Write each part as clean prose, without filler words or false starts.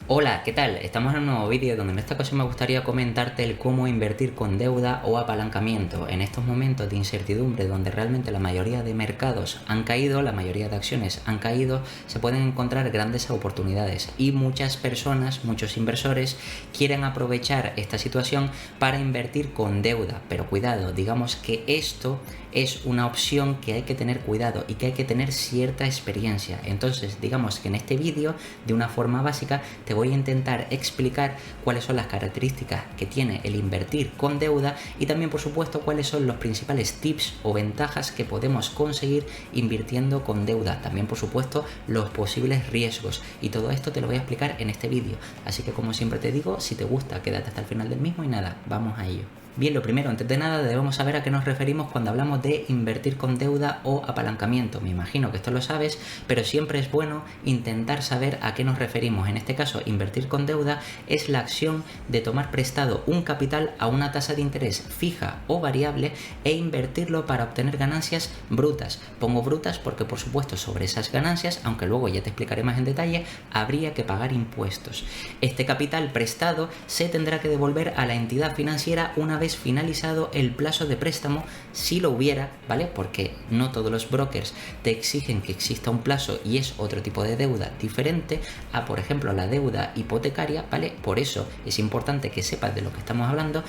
Hola, ¿qué tal? Estamos en un nuevo vídeo donde en esta ocasión me gustaría comentarte el cómo invertir con deuda o apalancamiento en estos momentos de incertidumbre donde realmente la mayoría de mercados han caído, la mayoría de acciones han caído, se pueden encontrar grandes oportunidades y muchas personas, muchos inversores quieren aprovechar esta situación para invertir con deuda, pero cuidado, digamos que esto es una opción que hay que tener cuidado y que hay que tener cierta experiencia. Entonces, digamos que en este vídeo, de una forma básica, te voy a intentar explicar cuáles son las características que tiene el invertir con deuda y también, por supuesto, cuáles son los principales tips o ventajas que podemos conseguir invirtiendo con deuda. También, por supuesto, los posibles riesgos, y todo esto te lo voy a explicar en este vídeo. Así que, como siempre te digo, si te gusta, quédate hasta el final del mismo y nada, vamos a ello. Bien, lo primero, antes de nada, debemos saber a qué nos referimos cuando hablamos de invertir con deuda o apalancamiento. Me imagino que esto lo sabes, pero siempre es bueno intentar saber a qué nos referimos. En este caso, invertir con deuda es la acción de tomar prestado un capital a una tasa de interés fija o variable e invertirlo para obtener ganancias brutas. Pongo brutas porque, por supuesto, sobre esas ganancias, aunque luego ya te explicaré más en detalle, habría que pagar impuestos. Este capital prestado se tendrá que devolver a la entidad financiera una vez finalizado el plazo de préstamo, si lo hubiera, ¿vale? Porque no todos los brokers te exigen que exista un plazo y es otro tipo de deuda diferente a, por ejemplo, la deuda hipotecaria, ¿vale? Por eso es importante que sepas de lo que estamos hablando,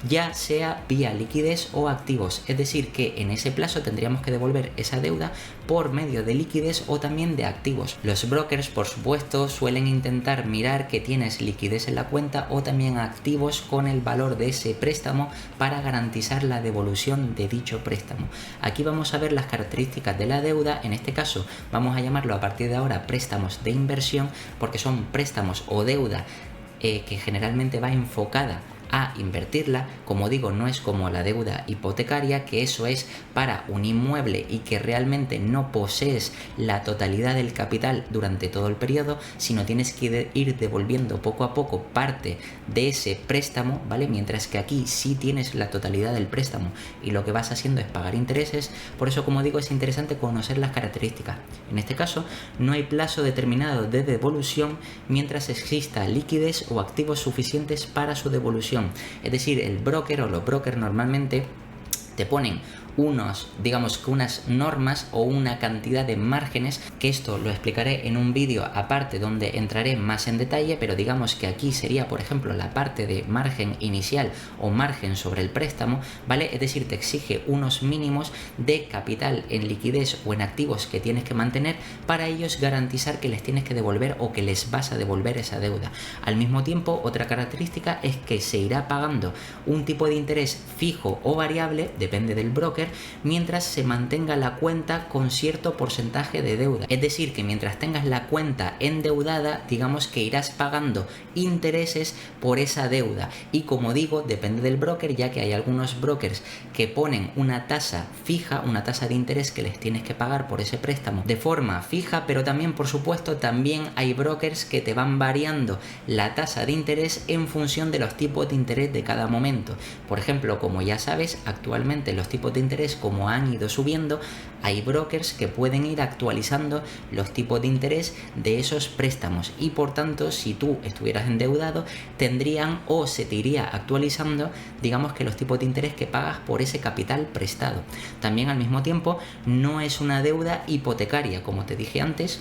ya sea vía liquidez o activos, es decir, que en ese plazo tendríamos que devolver esa deuda por medio de liquidez o también de activos. Los brokers, por supuesto, suelen intentar mirar que tienes liquidez en la cuenta o también activos con el valor de ese préstamo para garantizar la devolución de dicho préstamo. Aquí vamos a ver las características de la deuda. En este caso vamos a llamarlo a partir de ahora préstamos de inversión, porque son préstamos o deuda que generalmente va enfocada a invertirla. Como digo, no es como la deuda hipotecaria, que eso es para un inmueble y que realmente no posees la totalidad del capital durante todo el periodo, sino tienes que ir devolviendo poco a poco parte de ese préstamo, ¿vale? Mientras que aquí sí tienes la totalidad del préstamo y lo que vas haciendo es pagar intereses. Por eso, como digo, es interesante conocer las características. En este caso, no hay plazo determinado de devolución mientras exista liquidez o activos suficientes para su devolución. Es decir, el broker o los brokers normalmente te ponen digamos que unas normas o una cantidad de márgenes, que esto lo explicaré en un vídeo aparte donde entraré más en detalle, pero digamos que aquí sería, por ejemplo, la parte de margen inicial o margen sobre el préstamo, ¿vale? Es decir, te exige unos mínimos de capital en liquidez o en activos que tienes que mantener para ellos garantizar que les tienes que devolver o que les vas a devolver esa deuda. Al mismo tiempo, otra característica es que se irá pagando un tipo de interés fijo o variable, depende del broker, mientras se mantenga la cuenta con cierto porcentaje de deuda. Es decir, que mientras tengas la cuenta endeudada, digamos que irás pagando intereses por esa deuda. Y como digo, depende del broker, ya que hay algunos brokers que ponen una tasa fija, una tasa de interés que les tienes que pagar por ese préstamo de forma fija, pero también, por supuesto, también hay brokers que te van variando la tasa de interés en función de los tipos de interés de cada momento. Por ejemplo, como ya sabes, actualmente los tipos de interés, como han ido subiendo, hay brokers que pueden ir actualizando los tipos de interés de esos préstamos y, por tanto, si tú estuvieras endeudado, tendrían o se te iría actualizando, digamos, que los tipos de interés que pagas por ese capital prestado. También, al mismo tiempo, no es una deuda hipotecaria, como te dije antes.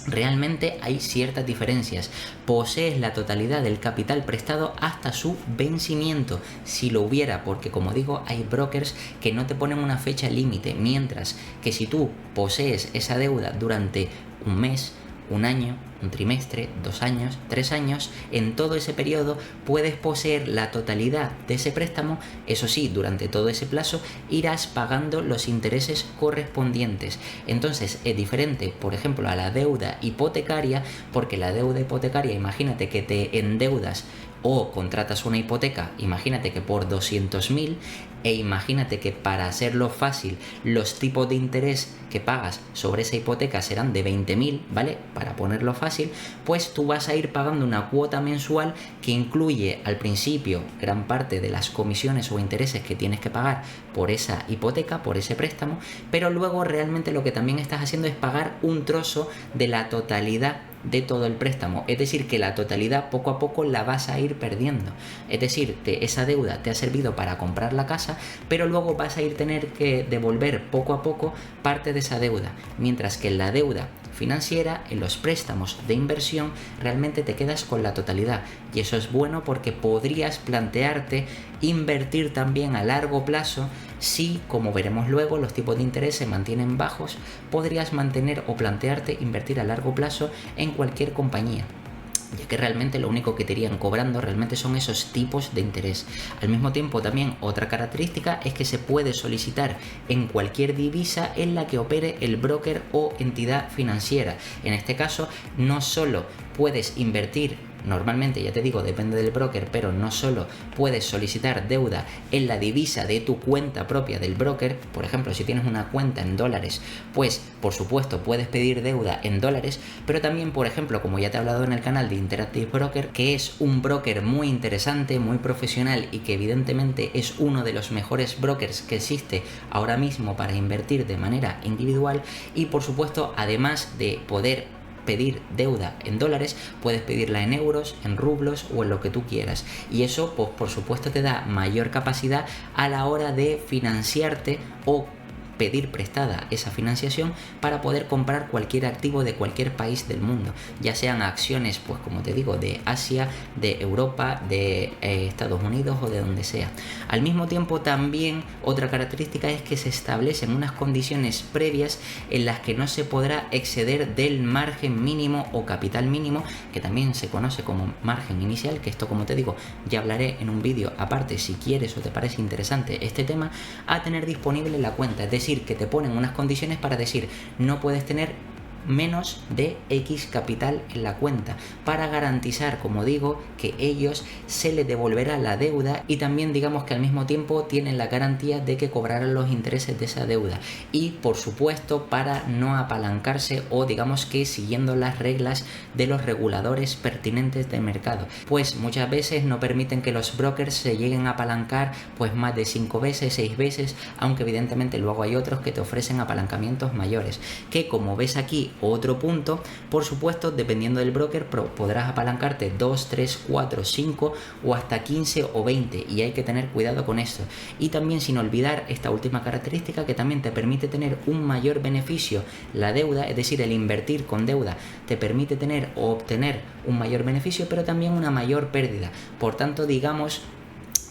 Realmente hay ciertas diferencias. Posees la totalidad del capital prestado hasta su vencimiento, si lo hubiera, porque, como digo, hay brokers que no te ponen una fecha límite, mientras que si tú posees esa deuda durante un mes, un año, un trimestre, 2 años, 3 años, en todo ese periodo puedes poseer la totalidad de ese préstamo. Eso sí, durante todo ese plazo irás pagando los intereses correspondientes. Entonces es diferente, por ejemplo, a la deuda hipotecaria, porque la deuda hipotecaria, imagínate que te endeudas o contratas una hipoteca, imagínate que por 200.000, e imagínate que, para hacerlo fácil, los tipos de interés que pagas sobre esa hipoteca serán de 20.000, ¿vale? Para ponerlo fácil, pues tú vas a ir pagando una cuota mensual que incluye al principio gran parte de las comisiones o intereses que tienes que pagar por esa hipoteca, por ese préstamo, pero luego realmente lo que también estás haciendo es pagar un trozo de la totalidad de todo el préstamo. Es decir, que la totalidad poco a poco la vas a ir perdiendo. Es decir, esa deuda te ha servido para comprar la casa, pero luego vas a ir tener que devolver poco a poco parte de esa deuda. Mientras que en la deuda financiera, en los préstamos de inversión, realmente te quedas con la totalidad. Y eso es bueno porque podrías plantearte invertir también a largo plazo. Si, como veremos luego, los tipos de interés se mantienen bajos, podrías mantener o plantearte invertir a largo plazo en cualquier compañía, ya que realmente lo único que te irían cobrando realmente son esos tipos de interés. Al mismo tiempo, también otra característica es que se puede solicitar en cualquier divisa en la que opere el broker o entidad financiera. En este caso, no solo puedes invertir, normalmente, ya te digo, depende del broker, pero no solo puedes solicitar deuda en la divisa de tu cuenta propia del broker. Por ejemplo, si tienes una cuenta en dólares, pues por supuesto puedes pedir deuda en dólares, pero también, por ejemplo, como ya te he hablado en el canal de Interactive Broker, que es un broker muy interesante, muy profesional y que evidentemente es uno de los mejores brokers que existe ahora mismo para invertir de manera individual. Y por supuesto, además de poder pedir deuda en dólares, puedes pedirla en euros, en rublos o en lo que tú quieras, y eso pues por supuesto te da mayor capacidad a la hora de financiarte o pedir prestada esa financiación para poder comprar cualquier activo de cualquier país del mundo, ya sean acciones, pues como te digo, de Asia, de Europa, de Estados Unidos o de donde sea. Al mismo tiempo, también otra característica es que se establecen unas condiciones previas en las que no se podrá exceder del margen mínimo o capital mínimo, que también se conoce como margen inicial, que esto, como te digo, ya hablaré en un vídeo aparte si quieres o te parece interesante este tema, a tener disponible en la cuenta. Es decir, que te ponen unas condiciones para decir no puedes tener menos de X capital en la cuenta, para garantizar, como digo, que ellos se les devolverá la deuda, y también digamos que al mismo tiempo tienen la garantía de que cobrarán los intereses de esa deuda, y por supuesto para no apalancarse, o digamos que siguiendo las reglas de los reguladores pertinentes del mercado, pues muchas veces no permiten que los brokers se lleguen a apalancar pues más de 5 veces, 6 veces, aunque evidentemente luego hay otros que te ofrecen apalancamientos mayores, que como ves aquí, otro punto, por supuesto, dependiendo del broker, podrás apalancarte 2, 3, 4, 5 o hasta 15 o 20, y hay que tener cuidado con esto. Y también sin olvidar esta última característica, que también te permite tener un mayor beneficio la deuda, es decir, el invertir con deuda te permite tener o obtener un mayor beneficio, pero también una mayor pérdida. Por tanto, digamos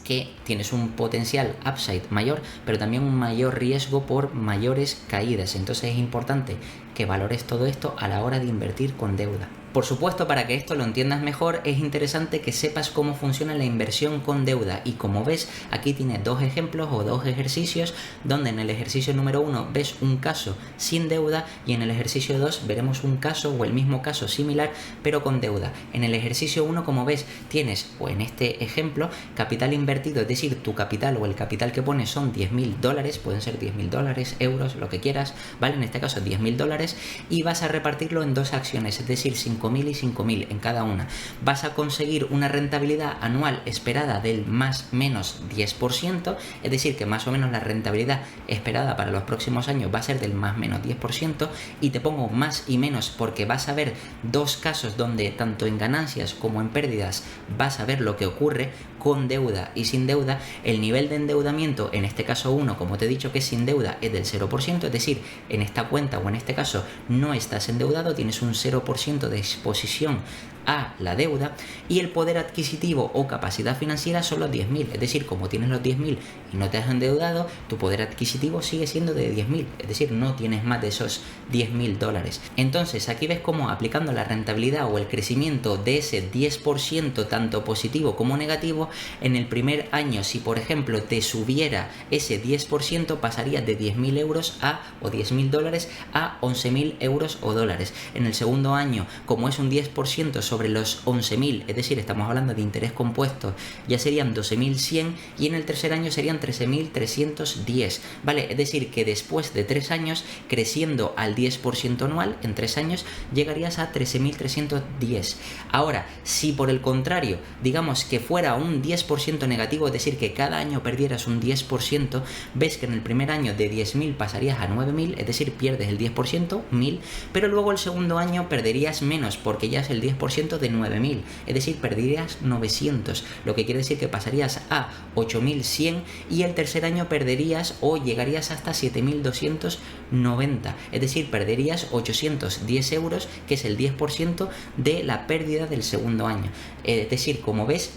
que tienes un potencial upside mayor, pero también un mayor riesgo por mayores caídas. Entonces es importante que valores todo esto a la hora de invertir con deuda. Por supuesto, para que esto lo entiendas mejor, es interesante que sepas cómo funciona la inversión con deuda, y como ves, aquí tienes dos ejemplos o dos ejercicios, donde en el ejercicio número 1 ves un caso sin deuda, y en el ejercicio 2 veremos un caso o el mismo caso similar pero con deuda. En el ejercicio 1, como ves, tienes, o en este ejemplo, capital invertido, es decir, tu capital o el capital que pones son $10.000, pueden ser $10.000, euros, lo que quieras, ¿vale? En este caso $10.000, y vas a repartirlo en dos acciones, es decir, 5.000 y 5.000 en cada una. Vas a conseguir una rentabilidad anual esperada del más menos 10%, es decir, que más o menos la rentabilidad esperada para los próximos años va a ser del más menos 10%, y te pongo más y menos porque vas a ver dos casos donde tanto en ganancias como en pérdidas vas a ver lo que ocurre con deuda y sin deuda. El nivel de endeudamiento, en este caso 1, como te he dicho que es sin deuda, es del 0%, es decir, en esta cuenta o en este caso no estás endeudado, tienes un 0% de exposición a la deuda, y el poder adquisitivo o capacidad financiera son los 10.000, es decir, como tienes los 10.000 y no te has endeudado, tu poder adquisitivo sigue siendo de 10.000, es decir, no tienes más de esos $10.000. Entonces aquí ves cómo, aplicando la rentabilidad o el crecimiento de ese 10%, tanto positivo como negativo, en el primer año, si por ejemplo te subiera ese 10%, pasarías de 10.000 euros o $10.000 a 11.000 euros o dólares. En el segundo año, como es un 10% sobre los 11.000, es decir, estamos hablando de interés compuesto, ya serían 12.100 y en el tercer año serían 13.310, ¿vale? Es decir, que después de 3 años, creciendo al 10% anual, en 3 años llegarías a 13.310. Ahora, si por el contrario, digamos que fuera un 10% negativo, es decir, que cada año perdieras un 10%, ves que en el primer año de 10.000 pasarías a 9.000, es decir, pierdes el 10%, 1.000, pero luego el segundo año perderías menos porque ya es el 10% de 9.000, es decir, perderías 900, lo que quiere decir que pasarías a 8.100 y el tercer año perderías o llegarías hasta 7.290, es decir, perderías 810 euros, que es el 10% de la pérdida del segundo año. Es decir, como ves,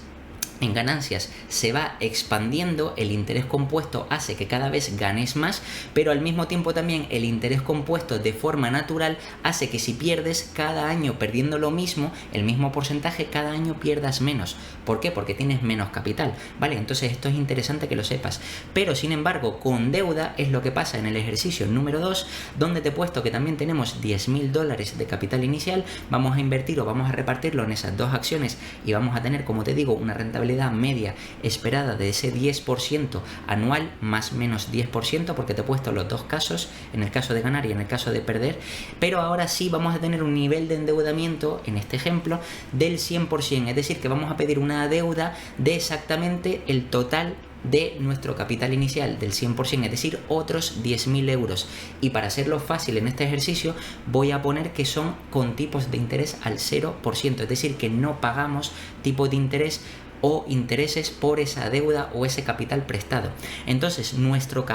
en ganancias se va expandiendo, el interés compuesto hace que cada vez ganes más, pero al mismo tiempo también el interés compuesto de forma natural hace que si pierdes cada año perdiendo lo mismo, el mismo porcentaje, cada año pierdas menos. ¿Por qué? Porque tienes menos capital, ¿vale? Entonces esto es interesante que lo sepas. Pero sin embargo, con deuda es lo que pasa en el ejercicio número 2, donde te he puesto que también tenemos 10.000 dólares de capital inicial, vamos a invertir o vamos a repartirlo en esas dos acciones y vamos a tener, como te digo, una rentabilidad media esperada de ese 10% anual, más o menos 10%, porque te he puesto los dos casos, en el caso de ganar y en el caso de perder, pero ahora sí vamos a tener un nivel de endeudamiento, en este ejemplo, del 100%, es decir, que vamos a pedir una deuda de exactamente el total de nuestro capital inicial del 100%, es decir, otros 10.000 euros. Y para hacerlo fácil en este ejercicio, voy a poner que son con tipos de interés al 0%, es decir, que no pagamos tipo de interés o intereses por esa deuda o ese capital prestado. Entonces, nuestro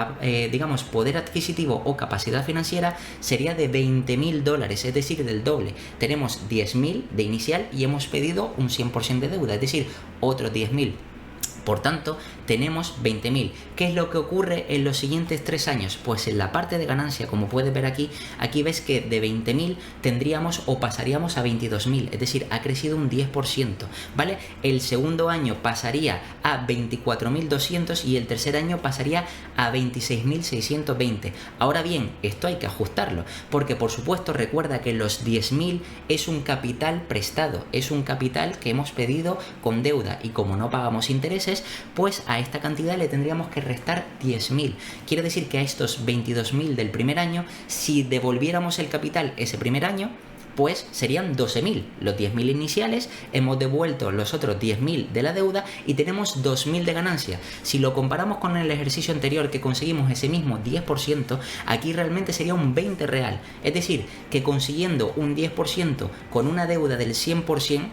digamos, poder adquisitivo o capacidad financiera sería de 20.000 dólares, es decir, del doble. Tenemos 10.000 de inicial y hemos pedido un 100% de deuda, es decir, otros 10.000. Por tanto, tenemos 20.000. ¿Qué es lo que ocurre en los siguientes 3 años? Pues en la parte de ganancia, como puedes ver aquí ves que de 20.000 tendríamos o pasaríamos a 22.000, es decir, ha crecido un 10%, ¿vale? El segundo año pasaría a 24.200 y el tercer año pasaría a 26.620. Ahora bien, esto hay que ajustarlo, porque por supuesto recuerda que los 10.000 es un capital prestado, es un capital que hemos pedido con deuda y como no pagamos intereses, pues a esta cantidad le tendríamos que restar 10.000. Quiere decir que a estos 22.000 del primer año, si devolviéramos el capital ese primer año, pues serían 12.000. Los 10.000 iniciales, hemos devuelto los otros 10.000 de la deuda y tenemos 2.000 de ganancia. Si lo comparamos con el ejercicio anterior que conseguimos ese mismo 10%, aquí realmente sería un 20 real. Es decir, que consiguiendo un 10% con una deuda del 100%,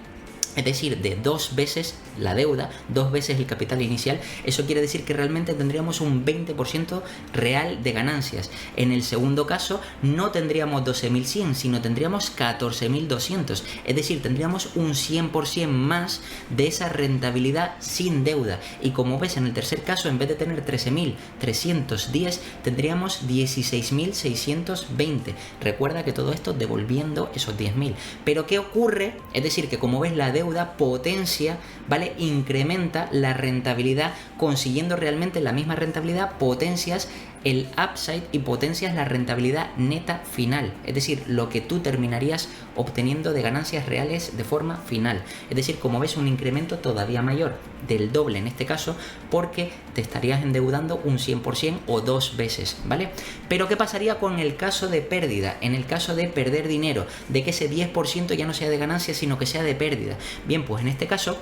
es decir, de 2 veces la deuda, 2 veces el capital inicial, eso quiere decir que realmente tendríamos un 20% real de ganancias. En el segundo caso no tendríamos 12.100, sino tendríamos 14.200, es decir, tendríamos un 100% más de esa rentabilidad sin deuda. Y como ves, en el tercer caso, en vez de tener 13.310, tendríamos 16.620. Recuerda que todo esto devolviendo esos 10.000. Pero ¿qué ocurre? Es decir, que como ves, la deuda potencia, ¿vale? Incrementa la rentabilidad, consiguiendo realmente la misma rentabilidad, potencias el upside y potencias la rentabilidad neta final, es decir, lo que tú terminarías obteniendo de ganancias reales de forma final. Es decir, como ves, un incremento todavía mayor, del doble en este caso, porque te estarías endeudando un 100% o 2 veces, ¿vale? Pero ¿qué pasaría con el caso de pérdida? En el caso de perder dinero, de que ese 10% ya no sea de ganancia, sino que sea de pérdida. Bien, pues en este caso,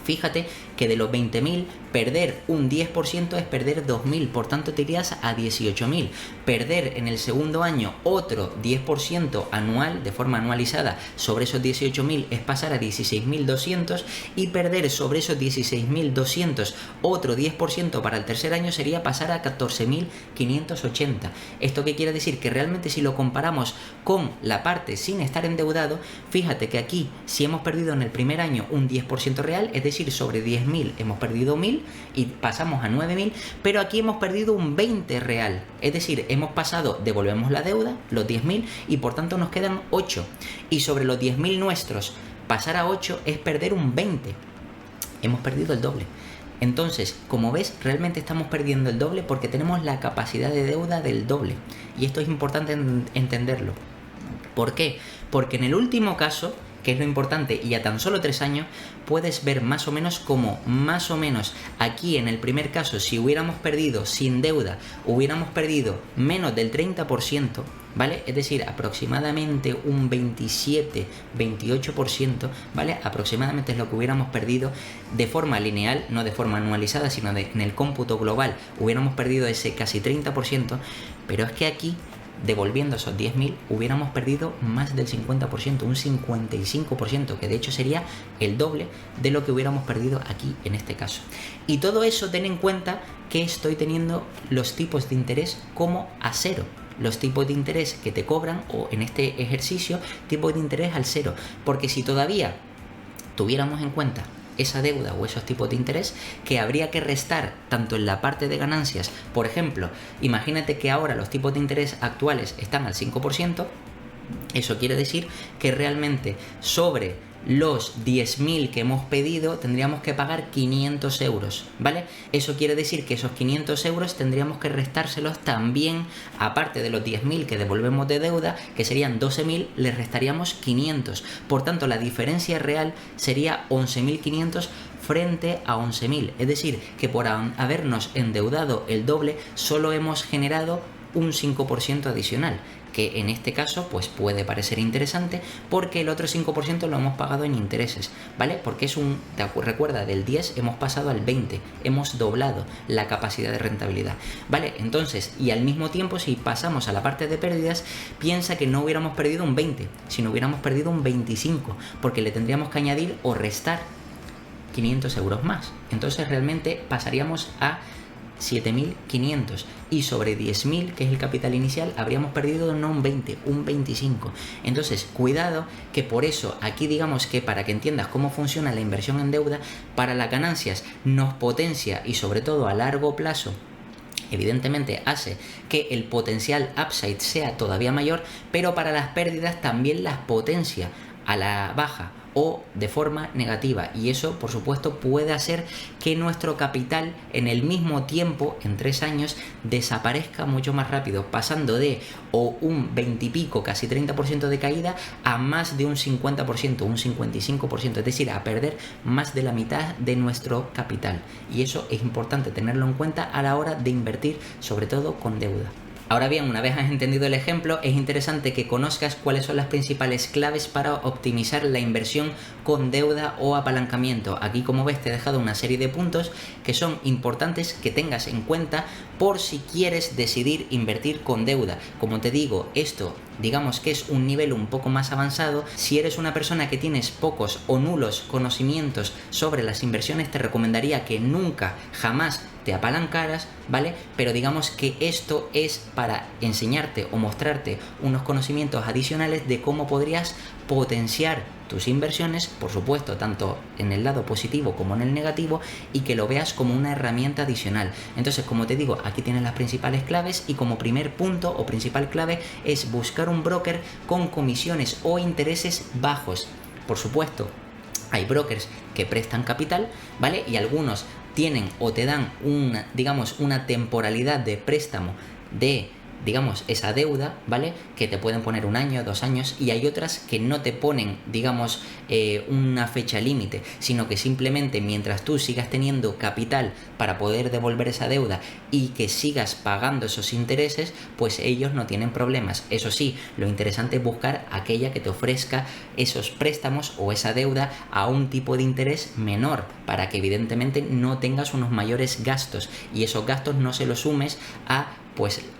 fíjate que de los 20.000, perder un 10% es perder 2.000, por tanto te irías a 18.000. Perder en el segundo año otro 10% anual, de forma anualizada, sobre esos 18.000 es pasar a 16.200 y perder sobre esos 16.200 otro 10% para el tercer año sería pasar a 14.580. ¿Esto qué quiere decir? Que realmente si lo comparamos con la parte sin estar endeudado, fíjate que aquí si hemos perdido en el primer año un 10% real, es decir, sobre 10.000 hemos perdido 1.000 y pasamos a 9.000, pero aquí hemos perdido un 20 real, es decir, hemos pasado, devolvemos la deuda, los 10.000 y por tanto nos quedan 8, y sobre los 10.000 nuestros, pasar a 8 es perder un 20, hemos perdido el doble. Entonces, como ves, realmente estamos perdiendo el doble porque tenemos la capacidad de deuda del doble, y esto es importante entenderlo. ¿Por qué? Porque en el último caso, que es lo importante, y a tan solo 3 años puedes ver más o menos como aquí en el primer caso, si hubiéramos perdido sin deuda, hubiéramos perdido menos del 30%, ¿vale? Es decir, aproximadamente un 27-28%, ¿vale? Aproximadamente es lo que hubiéramos perdido de forma lineal, no de forma anualizada, sino en el cómputo global, hubiéramos perdido ese casi 30%, pero es que aquí, devolviendo esos 10.000, hubiéramos perdido más del 50%, un 55%, que de hecho sería el doble de lo que hubiéramos perdido aquí en este caso. Y todo eso, ten en cuenta que estoy teniendo los tipos de interés como a cero. Los tipos de interés que te cobran, o en este ejercicio, tipos de interés al cero. Porque si todavía tuviéramos en cuenta esa deuda o esos tipos de interés, que habría que restar tanto en la parte de ganancias, por ejemplo, imagínate que ahora los tipos de interés actuales están al 5%, eso quiere decir que realmente sobre los 10.000 que hemos pedido tendríamos que pagar 500 euros, ¿vale? Eso quiere decir que esos 500 euros tendríamos que restárselos también, aparte de los 10.000 que devolvemos de deuda, que serían 12.000, les restaríamos 500. Por tanto, la diferencia real sería 11.500 frente a 11.000. Es decir, que por habernos endeudado el doble, solo hemos generado un 5% adicional, que en este caso pues puede parecer interesante porque el otro 5% lo hemos pagado en intereses, ¿vale? Porque recuerda, del 10 hemos pasado al 20, hemos doblado la capacidad de rentabilidad, ¿vale? Entonces, y al mismo tiempo, si pasamos a la parte de pérdidas, piensa que no hubiéramos perdido un 20, sino hubiéramos perdido un 25, porque le tendríamos que añadir o restar 500 euros más. Entonces realmente pasaríamos a 7.500, y sobre 10.000, que es el capital inicial, habríamos perdido no un 20, un 25. Entonces, cuidado, que por eso aquí digamos que, para que entiendas cómo funciona la inversión en deuda, para las ganancias nos potencia, y sobre todo a largo plazo evidentemente hace que el potencial upside sea todavía mayor, pero para las pérdidas también las potencia a la baja o de forma negativa, y eso por supuesto puede hacer que nuestro capital en el mismo tiempo, en 3 años, desaparezca mucho más rápido, pasando de o un 20 y pico, casi 30% de caída, a más de un 50%, un 55%, es decir, a perder más de la mitad de nuestro capital, y eso es importante tenerlo en cuenta a la hora de invertir, sobre todo con deuda. Ahora bien, una vez has entendido el ejemplo, es interesante que conozcas cuáles son las principales claves para optimizar la inversión con deuda o apalancamiento. Aquí, como ves, te he dejado una serie de puntos que son importantes que tengas en cuenta por si quieres decidir invertir con deuda. Como te digo, esto digamos que es un nivel un poco más avanzado. Si eres una persona que tienes pocos o nulos conocimientos sobre las inversiones, te recomendaría que nunca, jamás te apalancaras, ¿vale? Pero digamos que esto es para enseñarte o mostrarte unos conocimientos adicionales de cómo podrías potenciar tus inversiones, por supuesto, tanto en el lado positivo como en el negativo, y que lo veas como una herramienta adicional. Entonces, como te digo, aquí tienes las principales claves, y como primer punto o principal clave es buscar un broker con comisiones o intereses bajos. Por supuesto, hay brokers que prestan capital, ¿vale? Y algunos tienen o te dan una temporalidad de préstamo de, digamos, esa deuda, ¿vale? Que te pueden poner 1 año, 2 años, y hay otras que no te ponen, digamos, una fecha límite, sino que simplemente mientras tú sigas teniendo capital para poder devolver esa deuda y que sigas pagando esos intereses, pues ellos no tienen problemas. Eso sí, lo interesante es buscar aquella que te ofrezca esos préstamos o esa deuda a un tipo de interés menor, para que evidentemente no tengas unos mayores gastos, y esos gastos no se los sumes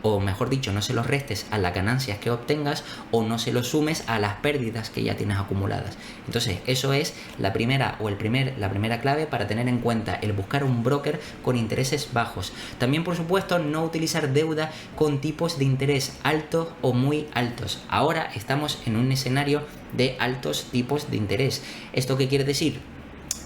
o mejor dicho, no se los restes a las ganancias que obtengas, o no se los sumes a las pérdidas que ya tienes acumuladas. Entonces, eso es la primera clave para tener en cuenta, el buscar un broker con intereses bajos. También, por supuesto, no utilizar deuda con tipos de interés altos o muy altos. Ahora estamos en un escenario de altos tipos de interés. ¿Esto qué quiere decir?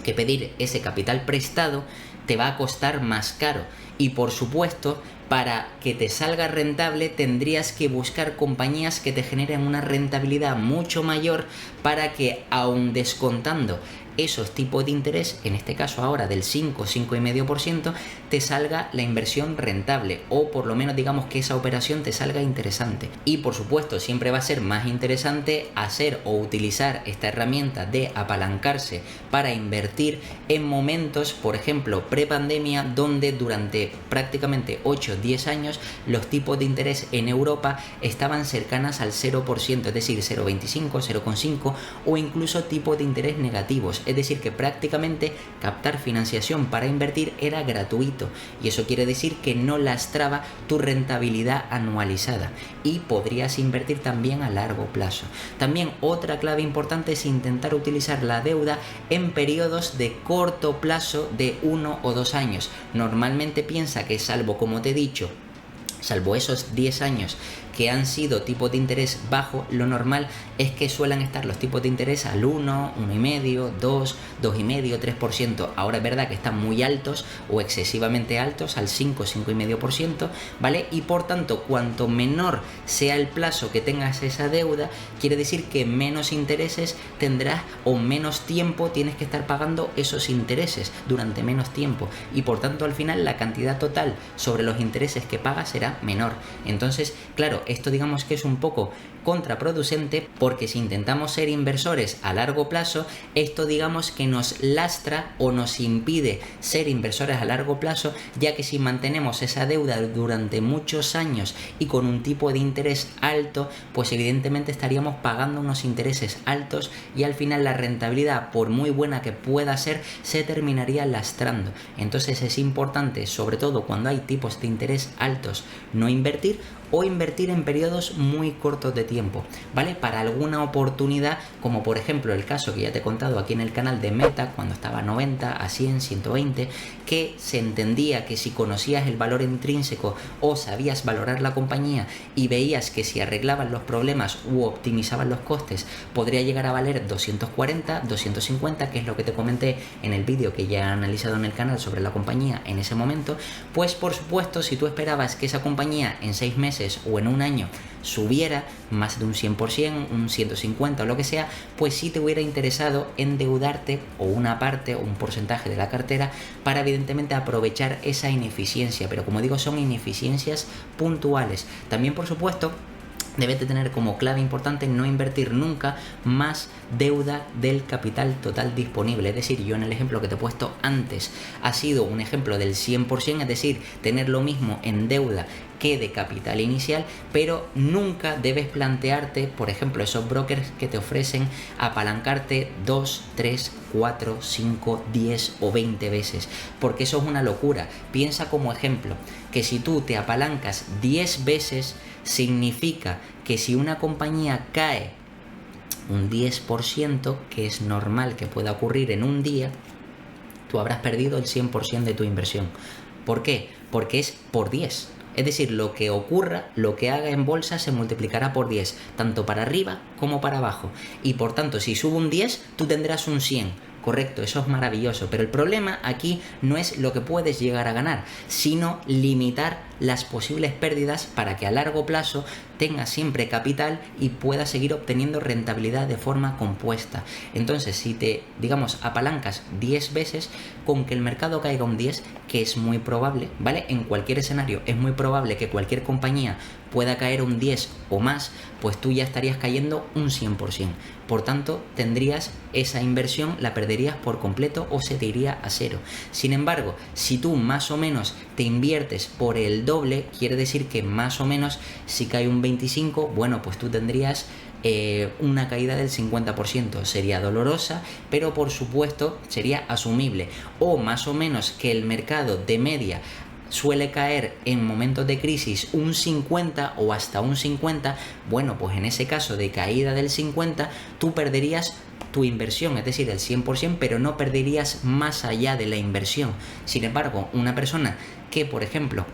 Que pedir ese capital prestado te va a costar más caro, y por supuesto, para que te salga rentable tendrías que buscar compañías que te generen una rentabilidad mucho mayor, para que, aun descontando esos tipos de interés, en este caso ahora del 5,5%, te salga la inversión rentable, o por lo menos digamos que esa operación te salga interesante. Y por supuesto siempre va a ser más interesante hacer o utilizar esta herramienta de apalancarse para invertir en momentos, por ejemplo, prepandemia, donde durante prácticamente 8-10 años los tipos de interés en Europa estaban cercanas al 0%, es decir, 0,25, 0,5 o incluso tipos de interés negativos, es decir, que prácticamente captar financiación para invertir era gratuito, y eso quiere decir que no lastraba tu rentabilidad anualizada y podrías invertir también a largo plazo. También otra clave importante es intentar utilizar la deuda en periodos de corto plazo de 1 o 2 años. Normalmente piensa que, salvo, como te he dicho, salvo esos 10 años que han sido tipos de interés bajo, lo normal es que suelen estar los tipos de interés al 1, 1,5, 2, 2,5, 3%. Ahora es verdad que están muy altos o excesivamente altos, al 5, 5,5%, ¿vale? Y por tanto, cuanto menor sea el plazo que tengas esa deuda, quiere decir que menos intereses tendrás o menos tiempo tienes que estar pagando esos intereses durante menos tiempo, y por tanto al final la cantidad total sobre los intereses que pagas será menor. Entonces, claro, esto digamos que es un poco contraproducente, porque si intentamos ser inversores a largo plazo, esto digamos que nos lastra o nos impide ser inversores a largo plazo, ya que si mantenemos esa deuda durante muchos años y con un tipo de interés alto, pues evidentemente estaríamos pagando unos intereses altos y al final la rentabilidad, por muy buena que pueda ser, se terminaría lastrando. Entonces es importante, sobre todo cuando hay tipos de interés altos, no invertir, o invertir en periodos muy cortos de tiempo, ¿vale? Para alguna oportunidad, como por ejemplo el caso que ya te he contado aquí en el canal de Meta, cuando estaba a 90, a 100, 120, que se entendía que si conocías el valor intrínseco o sabías valorar la compañía y veías que si arreglaban los problemas u optimizaban los costes, podría llegar a valer 240, 250, que es lo que te comenté en el vídeo que ya he analizado en el canal sobre la compañía en ese momento. Pues por supuesto, si tú esperabas que esa compañía en 6 meses o en un año subiera más de un 100%, un 150 o lo que sea, pues sí te hubiera interesado endeudarte o una parte o un porcentaje de la cartera para evidentemente aprovechar esa ineficiencia. Pero como digo, son ineficiencias puntuales. También, por supuesto, debes de tener como clave importante no invertir nunca más deuda del capital total disponible. Es decir, yo en el ejemplo que te he puesto antes ha sido un ejemplo del 100%, es decir, tener lo mismo en deuda que de capital inicial, pero nunca debes plantearte, por ejemplo, esos brokers que te ofrecen apalancarte 2, 3, 4, 5, 10 o 20 veces, porque eso es una locura. Piensa como ejemplo que si tú te apalancas 10 veces, significa que si una compañía cae un 10%, que es normal que pueda ocurrir en un día, tú habrás perdido el 100% de tu inversión. ¿Por qué? Porque es por 10. Es decir, lo que ocurra, lo que haga en bolsa se multiplicará por 10, tanto para arriba como para abajo. Y por tanto, si sube un 10, tú tendrás un 100. Correcto, eso es maravilloso, pero el problema aquí no es lo que puedes llegar a ganar, sino limitar las posibles pérdidas para que a largo plazo tengas siempre capital y puedas seguir obteniendo rentabilidad de forma compuesta. Entonces, si te, digamos, apalancas 10 veces, con que el mercado caiga un 10, que es muy probable, ¿vale? En cualquier escenario es muy probable que cualquier compañía pueda caer un 10 o más, pues tú ya estarías cayendo un 100%. Por tanto, tendrías esa inversión, la perderías por completo o se te iría a cero. Sin embargo, si tú más o menos te inviertes por el doble, quiere decir que más o menos si cae un 25, bueno, pues tú tendrías una caída del 50%. Sería dolorosa, pero por supuesto sería asumible. O más o menos que el mercado de media suele caer en momentos de crisis un 50 o hasta un 50, bueno, pues en ese caso de caída del 50, tú perderías tu inversión, es decir, el 100%, pero no perderías más allá de la inversión. Sin embargo, una persona que, por ejemplo,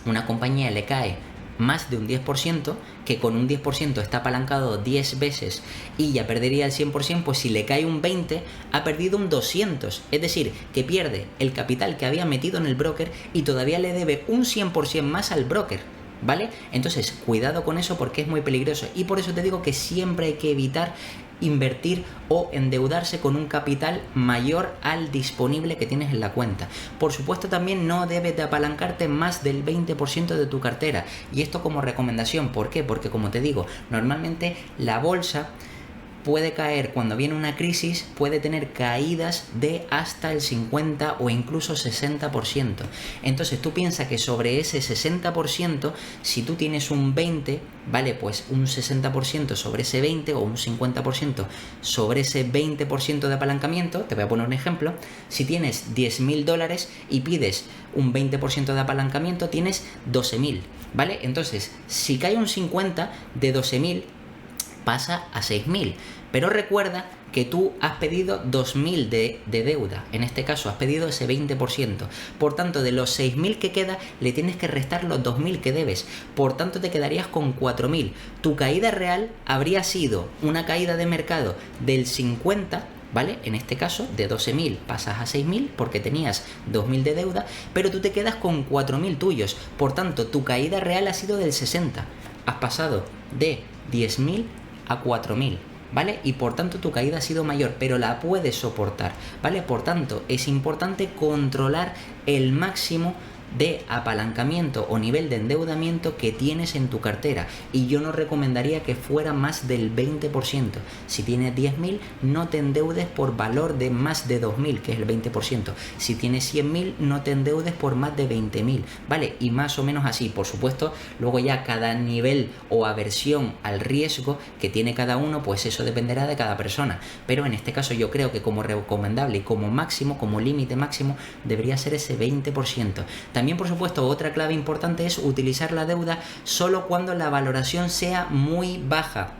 una compañía le cae más de un 10%, que con un 10% está apalancado 10 veces y ya perdería el 100%, pues si le cae un 20, ha perdido un 200, es decir, que pierde el capital que había metido en el broker y todavía le debe un 100% más al broker, ¿vale? Entonces, cuidado con eso porque es muy peligroso, y por eso te digo que siempre hay que evitar invertir o endeudarse con un capital mayor al disponible que tienes en la cuenta. Por supuesto, también no debes de apalancarte más del 20% de tu cartera, y esto como recomendación. ¿Por qué? Porque, como te digo, normalmente la bolsa puede caer cuando viene una crisis, puede tener caídas de hasta el 50 o incluso 60%. Entonces tú piensas que sobre ese 60%, si tú tienes un 20, ¿vale? Pues un 60% sobre ese 20 o un 50% sobre ese 20% de apalancamiento. Te voy a poner un ejemplo. Si tienes $10.000 y pides un 20% de apalancamiento, tienes 12.000, ¿vale? Entonces, si cae un 50 de 12.000, pasa a 6.000, pero recuerda que tú has pedido 2.000 de deuda, en este caso has pedido ese 20%, por tanto de los 6.000 que queda le tienes que restar los 2.000 que debes, por tanto te quedarías con 4.000. Tu caída real habría sido una caída de mercado del 50%, ¿vale? En este caso, de 12.000 pasas a 6.000 porque tenías 2.000 de deuda, pero tú te quedas con 4.000 tuyos, por tanto tu caída real ha sido del 60%, has pasado de 10.000 a 4.000, ¿vale? Y por tanto tu caída ha sido mayor, pero la puedes soportar, ¿vale? Por tanto, es importante controlar el máximo de apalancamiento o nivel de endeudamiento que tienes en tu cartera, y yo no recomendaría que fuera más del 20%. Si tienes 10.000, no te endeudes por valor de más de 2.000, que es el 20%. Si tienes 100.000, no te endeudes por más de 20.000, ¿vale? Y más o menos así. Por supuesto, luego ya cada nivel o aversión al riesgo que tiene cada uno, pues eso dependerá de cada persona, pero en este caso yo creo que como recomendable y como máximo, como límite máximo, debería ser ese 20%. También, por supuesto, otra clave importante es utilizar la deuda solo cuando la valoración sea muy baja.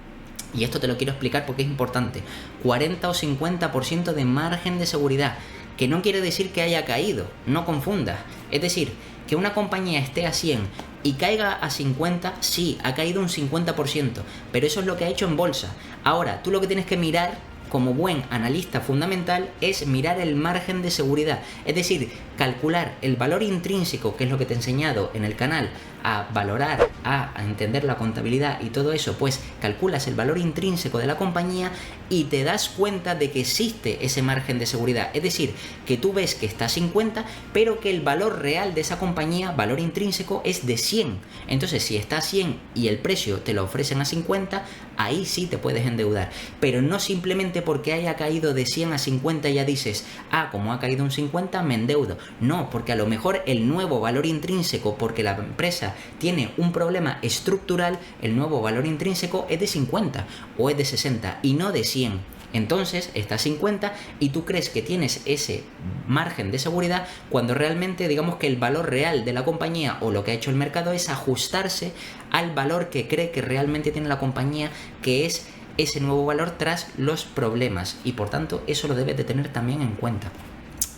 Y esto te lo quiero explicar porque es importante. 40 o 50% de margen de seguridad, que no quiere decir que haya caído, no confundas. Es decir, que una compañía esté a 100 y caiga a 50, sí, ha caído un 50%, pero eso es lo que ha hecho en bolsa. Ahora, tú lo que tienes que mirar como buen analista fundamental es mirar el margen de seguridad, es decir, calcular el valor intrínseco, que es lo que te he enseñado en el canal, a valorar, a entender la contabilidad y todo eso. Pues calculas el valor intrínseco de la compañía y te das cuenta de que existe ese margen de seguridad, es decir, que tú ves que está a 50, pero que el valor real de esa compañía, valor intrínseco, es de 100. Entonces, si está a 100 y el precio te lo ofrecen a 50, ahí sí te puedes endeudar, pero no simplemente porque haya caído de 100 a 50 ya dices, como ha caído un 50 me endeudo. No, porque a lo mejor el nuevo valor intrínseco, porque la empresa tiene un problema estructural, el nuevo valor intrínseco es de 50 o es de 60 y no de 100. Entonces está a 50 y tú crees que tienes ese margen de seguridad cuando realmente, digamos, que el valor real de la compañía o lo que ha hecho el mercado es ajustarse al valor que cree que realmente tiene la compañía, que es ese nuevo valor tras los problemas, y por tanto eso lo debes de tener también en cuenta.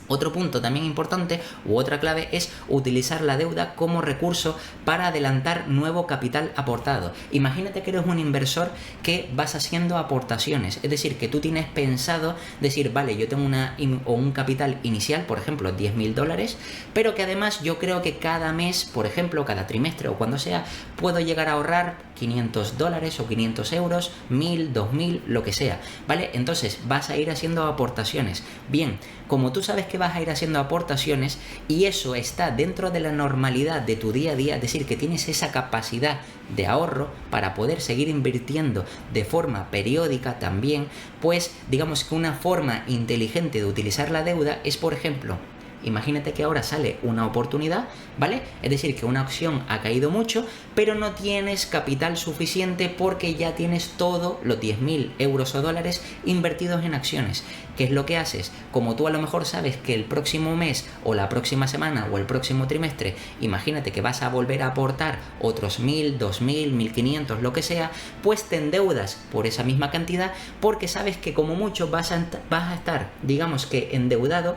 Otro punto también importante u otra clave es utilizar la deuda como recurso para adelantar nuevo capital aportado. Imagínate que eres un inversor que vas haciendo aportaciones, es decir, que tú tienes pensado decir, vale, yo tengo un capital inicial, por ejemplo, $10.000, pero que además yo creo que cada mes, por ejemplo, cada trimestre o cuando sea, puedo llegar a ahorrar $500 o 500 euros, 1.000, 2.000, lo que sea, ¿vale? Entonces vas a ir haciendo aportaciones. Bien, como tú sabes que vas a ir haciendo aportaciones y eso está dentro de la normalidad de tu día a día, es decir, que tienes esa capacidad de ahorro para poder seguir invirtiendo de forma periódica también, pues digamos que una forma inteligente de utilizar la deuda es, por ejemplo, imagínate que ahora sale una oportunidad, ¿vale? Es decir, que una acción ha caído mucho, pero no tienes capital suficiente porque ya tienes todos los 10.000 euros o dólares invertidos en acciones. ¿Qué es lo que haces? Como tú a lo mejor sabes que el próximo mes o la próxima semana o el próximo trimestre, imagínate que vas a volver a aportar otros 1.000, 2.000, 1.500, lo que sea, pues te endeudas por esa misma cantidad porque sabes que como mucho vas a estar, digamos que endeudado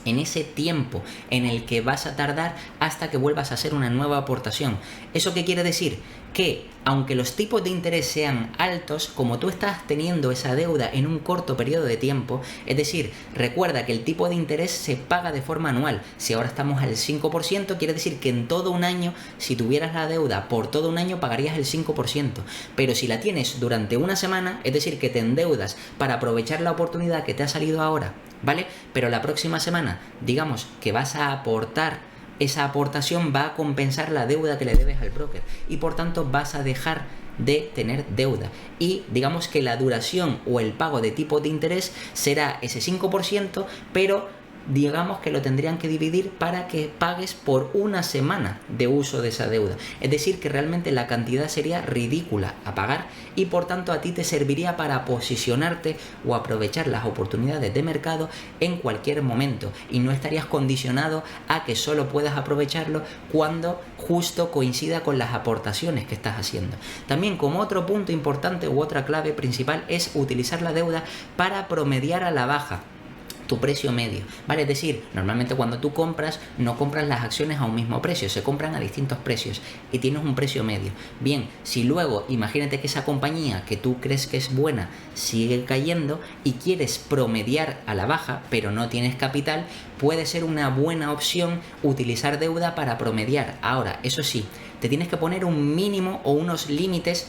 en ese tiempo en el que vas a tardar hasta que vuelvas a hacer una nueva aportación. ¿Eso qué quiere decir? que aunque los tipos de interés sean altos, como tú estás teniendo esa deuda en un corto periodo de tiempo, es decir, recuerda que el tipo de interés se paga de forma anual. Si ahora estamos al 5%, quiere decir que en todo un año, si tuvieras la deuda por todo un año, pagarías el 5%. Pero si la tienes durante una semana, es decir, que te endeudas para aprovechar la oportunidad que te ha salido ahora, ¿vale? Pero la próxima semana, digamos que vas a aportar, esa aportación va a compensar la deuda que le debes al broker y por tanto vas a dejar de tener deuda y digamos que la duración o el pago de tipo de interés será ese 5%, pero digamos que lo tendrían que dividir para que pagues por una semana de uso de esa deuda. Es decir, que realmente la cantidad sería ridícula a pagar y por tanto a ti te serviría para posicionarte o aprovechar las oportunidades de mercado en cualquier momento y no estarías condicionado a que solo puedas aprovecharlo cuando justo coincida con las aportaciones que estás haciendo. También como otro punto importante u otra clave principal es utilizar la deuda para promediar a la baja tu precio medio, ¿vale? Es decir, normalmente cuando tú compras, no compras las acciones a un mismo precio, se compran a distintos precios y tienes un precio medio. Bien, si luego, imagínate que esa compañía que tú crees que es buena sigue cayendo y quieres promediar a la baja, pero no tienes capital, puede ser una buena opción utilizar deuda para promediar. Ahora, eso sí, te tienes que poner un mínimo o unos límites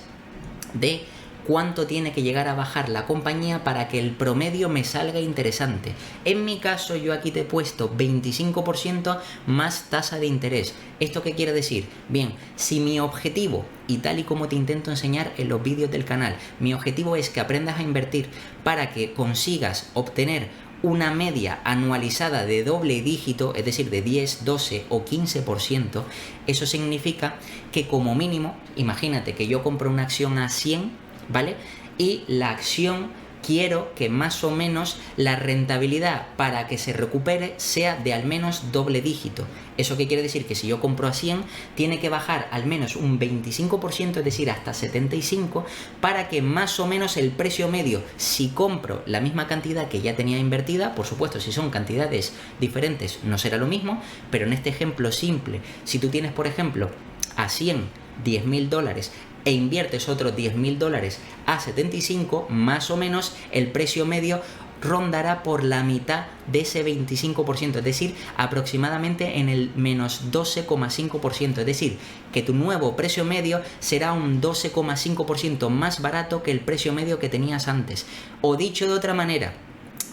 de cuánto tiene que llegar a bajar la compañía para que el promedio me salga interesante. En mi caso, yo aquí te he puesto 25% más tasa de interés. ¿Esto qué quiere decir? Bien, si mi objetivo, y tal y como te intento enseñar en los vídeos del canal, mi objetivo es que aprendas a invertir para que consigas obtener una media anualizada de doble dígito, es decir, de 10, 12 o 15%, eso significa que como mínimo, imagínate que yo compro una acción a 100, ¿vale? Y la acción quiero que más o menos la rentabilidad para que se recupere sea de al menos doble dígito. ¿Eso qué quiere decir? Que si yo compro a 100, tiene que bajar al menos un 25%, es decir, hasta 75, para que más o menos el precio medio, si compro la misma cantidad que ya tenía invertida, por supuesto, si son cantidades diferentes no será lo mismo, pero en este ejemplo simple, si tú tienes, por ejemplo, a 100, $10.000, e inviertes otros $10.000 a 75, más o menos el precio medio rondará por la mitad de ese 25%, es decir, aproximadamente en el menos 12,5%, es decir, que tu nuevo precio medio será un 12,5% más barato que el precio medio que tenías antes. O dicho de otra manera,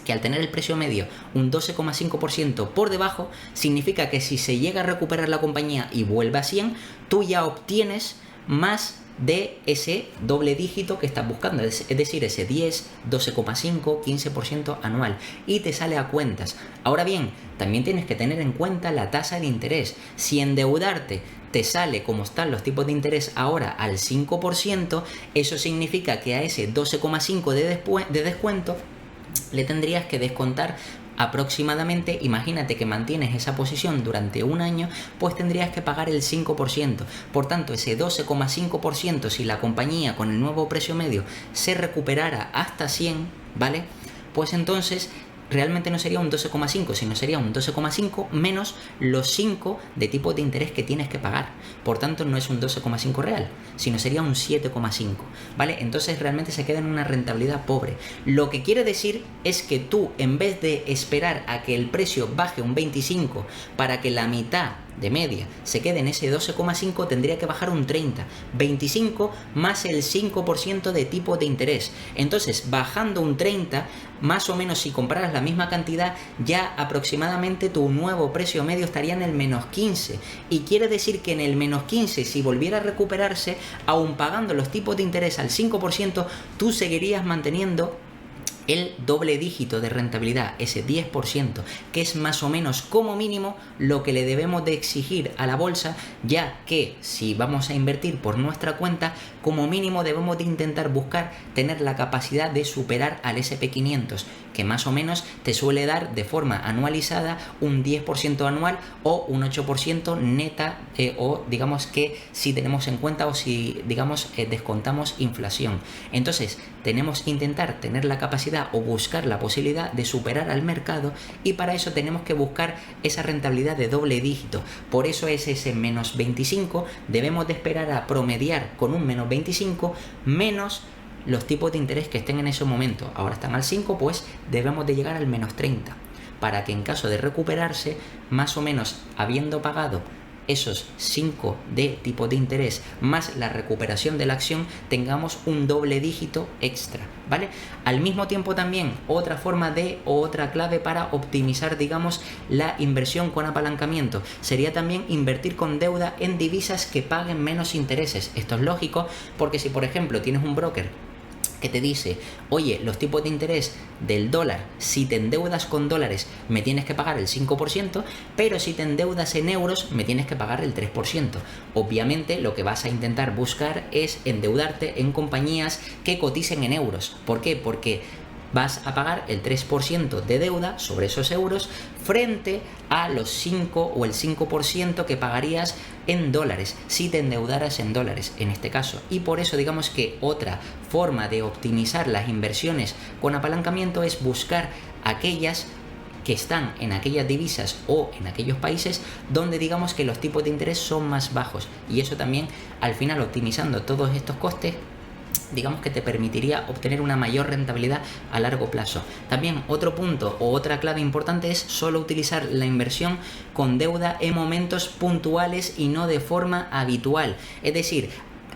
que al tener el precio medio un 12,5% por debajo, significa que si se llega a recuperar la compañía y vuelve a 100, tú ya obtienes más de ese doble dígito que estás buscando, es decir, ese 10, 12,5, 15% anual y te sale a cuentas. Ahora bien, también tienes que tener en cuenta la tasa de interés. Si endeudarte te sale como están los tipos de interés ahora al 5%, eso significa que a ese 12,5 de descuento le tendrías que descontar aproximadamente, imagínate que mantienes esa posición durante un año, pues tendrías que pagar el 5%. Por tanto, ese 12,5%, si la compañía con el nuevo precio medio se recuperara hasta 100, ¿vale? Pues entonces realmente no sería un 12,5, sino sería un 12,5 menos los 5 de tipo de interés que tienes que pagar. Por tanto, no es un 12,5 real, sino sería un 7,5, ¿vale? Entonces realmente se queda en una rentabilidad pobre. Lo que quiere decir es que tú, en vez de esperar a que el precio baje un 25 para que la mitad de media se quede en ese 12,5, tendría que bajar un 30, 25 más el 5% de tipo de interés. Entonces, bajando un 30, más o menos si compraras la misma cantidad, ya aproximadamente tu nuevo precio medio estaría en el menos 15. Y quiere decir que en el menos 15, si volviera a recuperarse, aún pagando los tipos de interés al 5%, tú seguirías manteniendo el doble dígito de rentabilidad, ese 10%, que es más o menos como mínimo lo que le debemos de exigir a la bolsa, ya que si vamos a invertir por nuestra cuenta, como mínimo debemos de intentar buscar tener la capacidad de superar al S&P500, que más o menos te suele dar de forma anualizada un 10% anual o un 8% neta, o digamos que si tenemos en cuenta o si digamos descontamos inflación. Entonces tenemos que intentar tener la capacidad capacidad o buscar la posibilidad de superar al mercado, y para eso tenemos que buscar esa rentabilidad de doble dígito. Por eso es ese menos 25, debemos de esperar a promediar con un menos 25 menos los tipos de interés que estén en ese momento. Ahora están al 5, pues debemos de llegar al menos 30, para que en caso de recuperarse, más o menos habiendo pagado esos 5 de tipo de interés más la recuperación de la acción, tengamos un doble dígito extra, ¿vale? Al mismo tiempo también otra forma o otra clave para optimizar, digamos, la inversión con apalancamiento sería también invertir con deuda en divisas que paguen menos intereses. Esto es lógico porque si por ejemplo tienes un broker que te dice, oye, los tipos de interés del dólar, si te endeudas con dólares me tienes que pagar el 5%, pero si te endeudas en euros me tienes que pagar el 3%. Obviamente lo que vas a intentar buscar es endeudarte en compañías que coticen en euros. ¿Por qué? Porque vas a pagar el 3% de deuda sobre esos euros frente a los 5 o el 5% que pagarías en dólares si te endeudaras en dólares en este caso. Y por eso digamos que otra forma de optimizar las inversiones con apalancamiento es buscar aquellas que están en aquellas divisas o en aquellos países donde digamos que los tipos de interés son más bajos, y eso también al final, optimizando todos estos costes, digamos que te permitiría obtener una mayor rentabilidad a largo plazo. También otro punto o otra clave importante es solo utilizar la inversión con deuda en momentos puntuales y no de forma habitual. Es decir,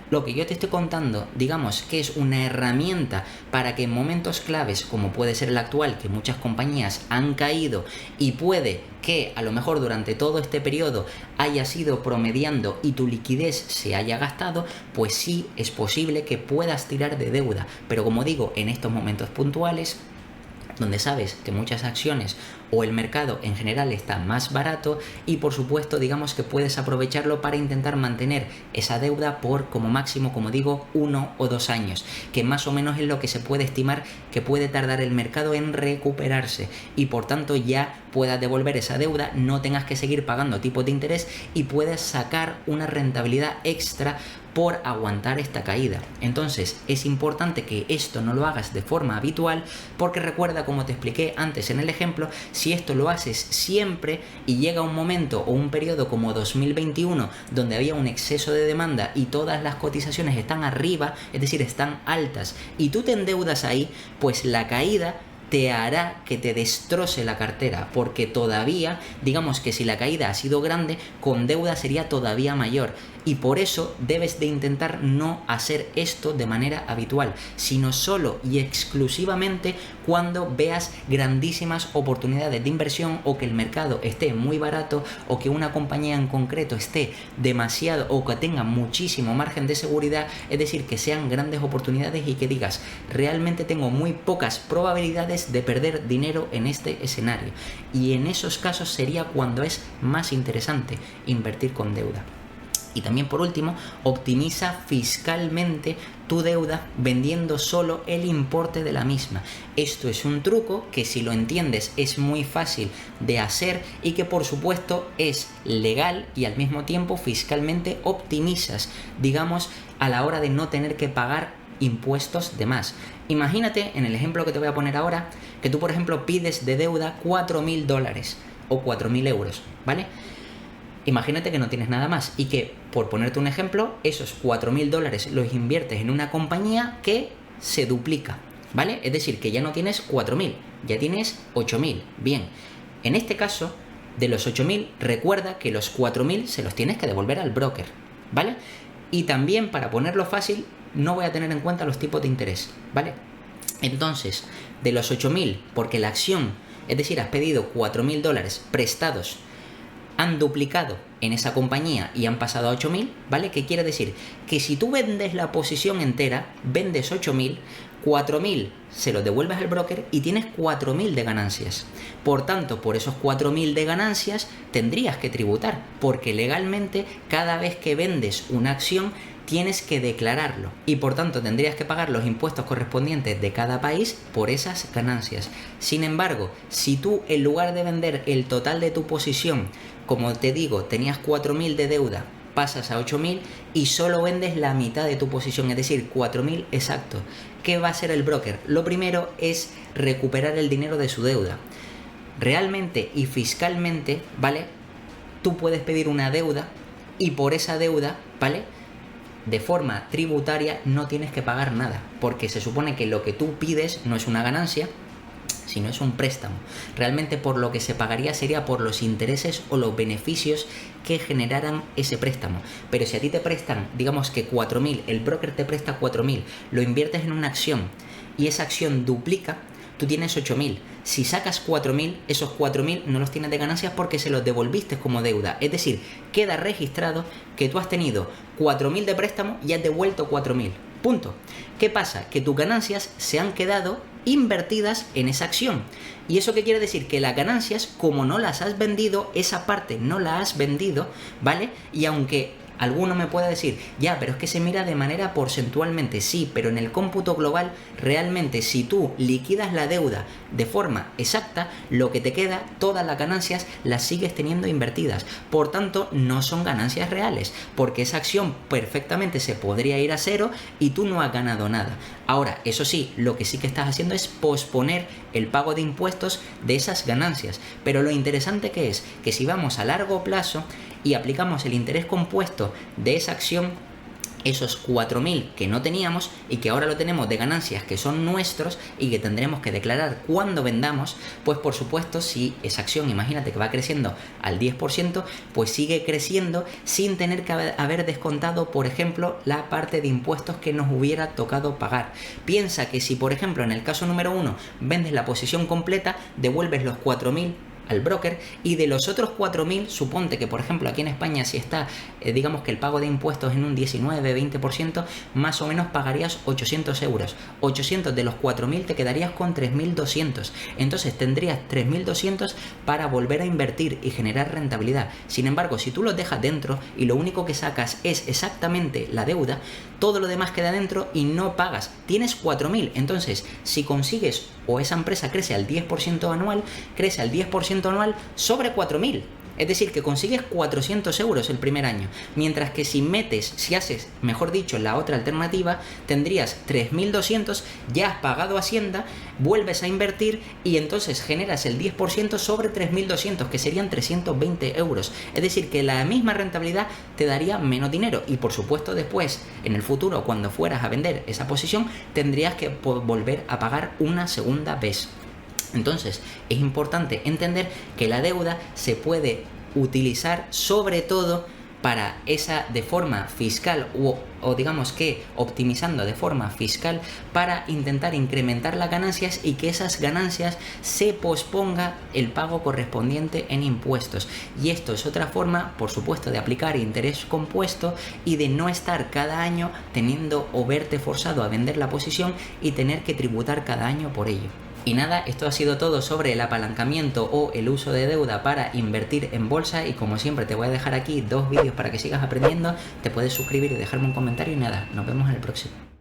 lo que yo te estoy contando, digamos que es una herramienta para que en momentos claves, como puede ser el actual, que muchas compañías han caído y puede que a lo mejor durante todo este periodo hayas ido promediando y tu liquidez se haya gastado, pues sí es posible que puedas tirar de deuda. Pero como digo, en estos momentos puntuales, donde sabes que muchas acciones o el mercado en general está más barato, y por supuesto digamos que puedes aprovecharlo para intentar mantener esa deuda por como máximo, como digo, 1 o 2 años, que más o menos es lo que se puede estimar que puede tardar el mercado en recuperarse, y por tanto ya puedas devolver esa deuda, no tengas que seguir pagando tipos de interés y puedas sacar una rentabilidad extra por aguantar esta caída. Entonces es importante que esto no lo hagas de forma habitual, porque recuerda, como te expliqué antes en el ejemplo, si esto lo haces siempre y llega un momento o un periodo como 2021 donde había un exceso de demanda y todas las cotizaciones están arriba, es decir, están altas, y tú te endeudas ahí, pues la caída te hará que te destroce la cartera, porque todavía, digamos que si la caída ha sido grande, con deuda sería todavía mayor, y por eso debes de intentar no hacer esto de manera habitual, sino solo y exclusivamente cuando veas grandísimas oportunidades de inversión, o que el mercado esté muy barato, o que una compañía en concreto esté demasiado, o que tenga muchísimo margen de seguridad, es decir, que sean grandes oportunidades y que digas, realmente tengo muy pocas probabilidades de perder dinero en este escenario, y en esos casos sería cuando es más interesante invertir con deuda. Y también, por último, optimiza fiscalmente tu deuda vendiendo solo el importe de la misma. Esto es un truco que, si lo entiendes, es muy fácil de hacer y que por supuesto es legal, y al mismo tiempo fiscalmente optimizas, digamos, a la hora de no tener que pagar impuestos de más. Imagínate, en el ejemplo que te voy a poner ahora, que tú por ejemplo pides de deuda $4.000 o 4.000 euros, ¿vale? Imagínate que no tienes nada más y que, por ponerte un ejemplo, esos $4.000 los inviertes en una compañía que se duplica, ¿vale? Es decir, que ya no tienes 4.000, ya tienes 8.000. Bien, en este caso, de los 8.000, recuerda que los 4.000 se los tienes que devolver al broker, ¿vale? Y también, para ponerlo fácil, no voy a tener en cuenta los tipos de interés, ¿vale? Entonces, de los 8.000, porque la acción, es decir, has pedido $4.000 prestados, han duplicado en esa compañía y han pasado a 8.000, ¿vale? ¿Qué quiere decir? Que si tú vendes la posición entera, vendes 8.000, 4.000 se los devuelves al broker y tienes 4.000 de ganancias. Por tanto, por esos 4.000 de ganancias tendrías que tributar, porque legalmente cada vez que vendes una acción tienes que declararlo, y por tanto tendrías que pagar los impuestos correspondientes de cada país por esas ganancias. Sin embargo, si tú, en lugar de vender el total de tu posición, como te digo, tenías 4.000 de deuda pasas a 8.000 y solo vendes la mitad de tu posición, es decir, 4.000 exactos. ¿Qué va a hacer el broker? Lo primero es recuperar el dinero de su deuda. Realmente y fiscalmente, ¿vale? Tú puedes pedir una deuda y por esa deuda, ¿vale?, de forma tributaria no tienes que pagar nada, porque se supone que lo que tú pides no es una ganancia, sino es un préstamo. Realmente por lo que se pagaría sería por los intereses o los beneficios que generaran ese préstamo. Pero si a ti te prestan, digamos que 4.000, el broker te presta 4.000, lo inviertes en una acción y esa acción duplica, tú tienes 8.000. Si sacas 4.000, esos 4.000 no los tienes de ganancias porque se los devolviste como deuda. Es decir, queda registrado que tú has tenido 4.000 de préstamo y has devuelto 4.000. Punto. ¿Qué pasa? Que tus ganancias se han quedado invertidas en esa acción. ¿Y eso qué quiere decir? Que las ganancias, como no las has vendido, esa parte no la has vendido, ¿vale? Y aunque alguno me puede decir, ya, pero es que se mira de manera porcentualmente, sí, pero en el cómputo global, realmente si tú liquidas la deuda de forma exacta, lo que te queda, todas las ganancias las sigues teniendo invertidas. Por tanto, no son ganancias reales, porque esa acción perfectamente se podría ir a cero y tú no has ganado nada. Ahora, eso sí, lo que sí que estás haciendo es posponer el pago de impuestos de esas ganancias. Pero lo interesante que es que si vamos a largo plazo y aplicamos el interés compuesto de esa acción, esos 4.000 que no teníamos y que ahora lo tenemos de ganancias que son nuestros y que tendremos que declarar cuando vendamos, pues por supuesto si esa acción, imagínate que va creciendo al 10%, pues sigue creciendo sin tener que haber descontado, por ejemplo, la parte de impuestos que nos hubiera tocado pagar. Piensa que si, por ejemplo, en el caso número 1 vendes la posición completa, devuelves los 4.000 al broker y de los otros 4.000, suponte que por ejemplo aquí en España si está, digamos que el pago de impuestos en un 19-20%, más o menos pagarías 800 euros. 800 de los 4.000 te quedarías con 3.200. Entonces tendrías 3.200 para volver a invertir y generar rentabilidad. Sin embargo, si tú los dejas dentro y lo único que sacas es exactamente la deuda, todo lo demás queda dentro y no pagas. Tienes 4.000. Entonces, si consigues o esa empresa crece al 10% anual, crece al 10% anual sobre 4.000. Es decir, que consigues 400 euros el primer año. Mientras que si haces, mejor dicho, la otra alternativa, tendrías 3.200, ya has pagado Hacienda, vuelves a invertir y entonces generas el 10% sobre 3.200, que serían 320 euros. Es decir, que la misma rentabilidad te daría menos dinero. Y por supuesto después, en el futuro, cuando fueras a vender esa posición, tendrías que volver a pagar una segunda vez. Entonces, es importante entender que la deuda se puede utilizar sobre todo para esa de forma fiscal o digamos que optimizando de forma fiscal para intentar incrementar las ganancias y que esas ganancias se posponga el pago correspondiente en impuestos. Y esto es otra forma, por supuesto, de aplicar interés compuesto y de no estar cada año teniendo o verte forzado a vender la posición y tener que tributar cada año por ello. Y nada, esto ha sido todo sobre el apalancamiento o el uso de deuda para invertir en bolsa y como siempre te voy a dejar aquí 2 vídeos para que sigas aprendiendo, te puedes suscribir y dejarme un comentario y nada, nos vemos en el próximo.